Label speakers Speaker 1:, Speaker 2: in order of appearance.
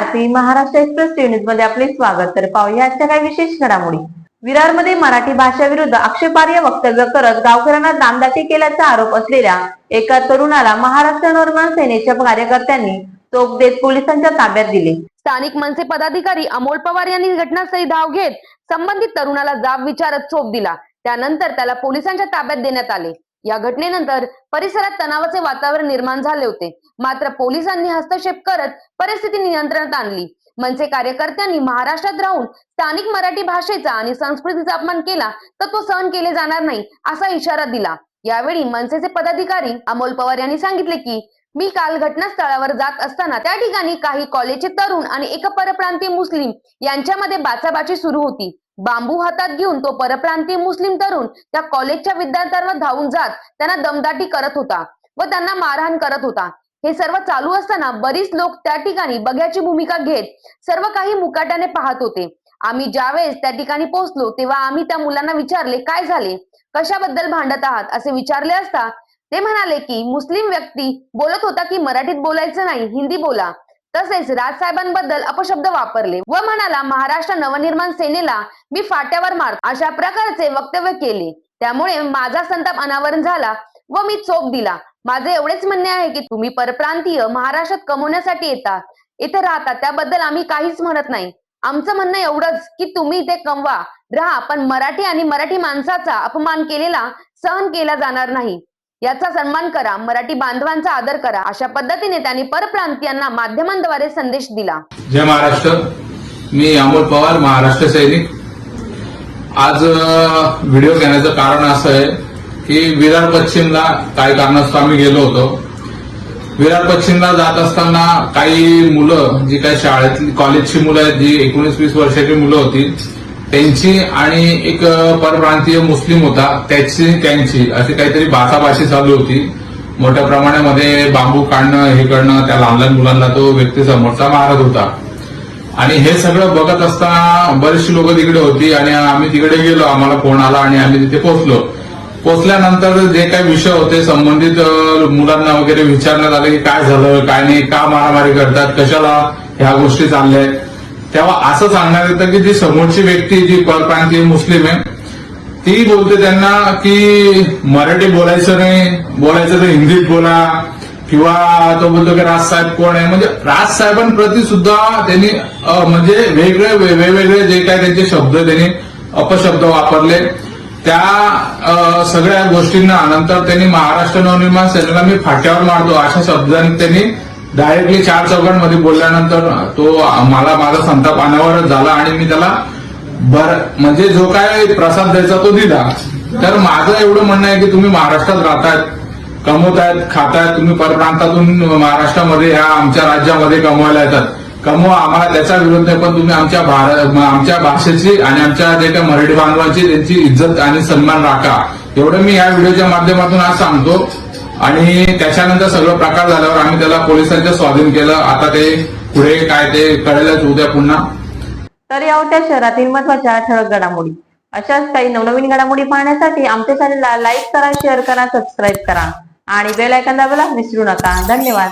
Speaker 1: आरती Maharashtra express news मध्ये आपले स्वागत। तर पाहूया आजच्या काही विशेष घडामोडी। विरारमध्ये मराठी भाषा विरुद्ध आक्षेपार्ह वक्तव्य करत गावकऱ्यांना दामदाटी केल्याचा आरोप असलेल्या एका तरुणाला महाराष्ट्र नवनिर्माण सेनेच्या कार्यकर्त्यांनी चोप देत पोलिसांच्या ताब्यात दिले।
Speaker 2: स्थानिक मनसे पदाधिकारी अमोल पवार यांनी घटनास्थळी धाव घेत संबंधित तरुणाला जाब विचारत चोप दिला। त्यानंतर त्याला पोलिसांच्या ताब्यात देण्यात आले। या घटनेनंतर परिसरात तणावाचे वातावरण निर्माण झाले होते, मात्र पोलिसांनी हस्तक्षेप करत परिस्थिती नियंत्रणात आणली। मनसे कार्यकर्त्यांनी महाराष्ट्रात राहून स्थानिक मराठी भाषेचा आणि संस्कृतीचा अपमान केला तर तो सहन केले जाणार नाही असा इशारा दिला। यावेळी मनसेचे पदाधिकारी अमोल पवार यांनी सांगितले की मी काल घटनास्थळावर जात असताना त्या ठिकाणी काही कॉलेजचे तरुण आणि एका परप्रांतीय मुस्लिम यांच्यामध्ये बाचाबाची सुरू होती। बांबू हातात घेऊन तो परप्रांतीय मुस्लिम तरुण त्या कॉलेजच्या विद्यार्थ्यांवर धावून जात त्यांना दमदाटी करत होता व त्यांना मारहाण करत होता। हे सर्व चालू असताना बरीच लोक त्या ठिकाणी बघ्याची भूमिका घेत सर्व काही मुकाट्याने पाहत होते। आम्ही ज्यावेळेस त्या ठिकाणी पोहोचलो तेव्हा आम्ही त्या मुलांना विचारले, काय झाले, कशाबद्दल भांडत आहात असे विचारले असता ते म्हणाले की मुस्लिम व्यक्ती बोलत होता की मराठीत बोलायचं नाही, हिंदी बोला। तसेच राजसाहेबांबद्दल अपशब्द वापरले व म्हणाला महाराष्ट्र नवनिर्माण सेनेला मी फाट्यावर मार अशा प्रकारचे वक्तव्य केले। त्यामुळे माझा संताप अनावरण झाला व मी चोप दिला। माझे एवढेच म्हणणे आहे की तुम्ही परप्रांतीय महाराष्ट्रात कमवण्यासाठी येतात, इथे राहता, त्याबद्दल आम्ही काहीच म्हणत नाही। आमचं म्हणणं एवढंच की तुम्ही इथे कमवा, राहा, पण मराठी आणि मराठी माणसाचा अपमान केलेला सहन केला जाणार नाही। याचा सन्मान करा, मराठी बांधवांचा आदर करा, अशा पद्धतीने त्यांनी परप्रांतीयांना माध्यमांद्वारे संदेश दिला।
Speaker 3: जय महाराष्ट्र। मी अमोल पवार, महाराष्ट्र सैनिक। आज व्हिडिओ घेण्याचं कारण असं आहे की विरार पश्चिमला काही कारणास्तव आम्ही गेलो होतो। विरार पश्चिमला जात असताना काही मुलं, जी काही शाळेतली कॉलेजची मुलं आहेत, जी 19-20 वर्षाची मुलं होती, त्यांची आणि एक परप्रांतीय मुस्लिम होता त्यांची अशी काहीतरी भाषाभाषी चालू होती। मोठ्या प्रमाणामध्ये बांबू काढणं, हे करणं, त्या लहान लहान मुलांना तो व्यक्ती समोरचा मारत होता। आणि हे सगळं बघत असताना बरीचशी लोक तिकडे होती आणि आम्ही तिकडे गेलो, आम्हाला फोन आला आणि आम्ही तिथे पोहोचलो। पोहोचल्यानंतर जे काही विषय होते संबंधित मुलांना वगैरे विचारण्यात आले की काय झालं, काय नाही, का मारामारी करतात, कशाला ह्या गोष्टी चालल्या आहेत। तेव्हा असं सांगण्यात येतं की जी समोरची व्यक्ती, जी परप्रांतीय मुस्लिम आहे, ती बोलते त्यांना की मराठी बोलायचं नाही, बोलायचं तर हिंदीत बोला, किंवा तो बोलतो की राजसाहेब कोण आहे, म्हणजे राजसाहेबांप्रती सुद्धा त्यांनी म्हणजे वेगवेगळे जे काय त्यांचे शब्द त्यांनी अपशब्द वापरले। त्या सगळ्या गोष्टींना नंतर त्यांनी महाराष्ट्र नवनिर्माण सेनेला मी फाट्यावर मारतो अशा शब्दांनी त्यांनी डायरेक्टली 4 चौघांमध्ये बोलल्यानंतर तो मला माझा संताप अनावरच झाला आणि मी त्याला म्हणजे जो काय प्रसाद द्यायचा तो दिला। तर माझं एवढं म्हणणं आहे की तुम्ही महाराष्ट्रात राहतायत, कमवतायत, खातायत, तुम्ही परप्रांतातून महाराष्ट्रामध्ये ह्या आमच्या राज्यामध्ये कमवायला येतात, कमवा, आम्हाला त्याचा विरोध नाही, पण तुम्ही आमच्या भाषेची आणि आमच्या जे काही मराठी बांधवांची त्यांची इज्जत आणि सन्मान राखा, एवढं मी या व्हिडिओच्या माध्यमातून आज सांगतो। आणि त्याच्यानंतर सगळं प्रकार झाल्यावर आम्ही त्याला पोलिसांच्या स्वाधीन केलं। आता ते पुढे काय ते कळेलच उद्या पुन्हा।
Speaker 1: तर या होत्या शहरातील महत्त्वाच्या ठळक घडामोडी। अशाच काही नवनवीन घडामोडी पाहण्यासाठी आमच्या चॅनलला लाईक करा, शेअर करा, सबस्क्राईब करा आणि बेल आयकॉन दाबायला विसरू नका। धन्यवाद।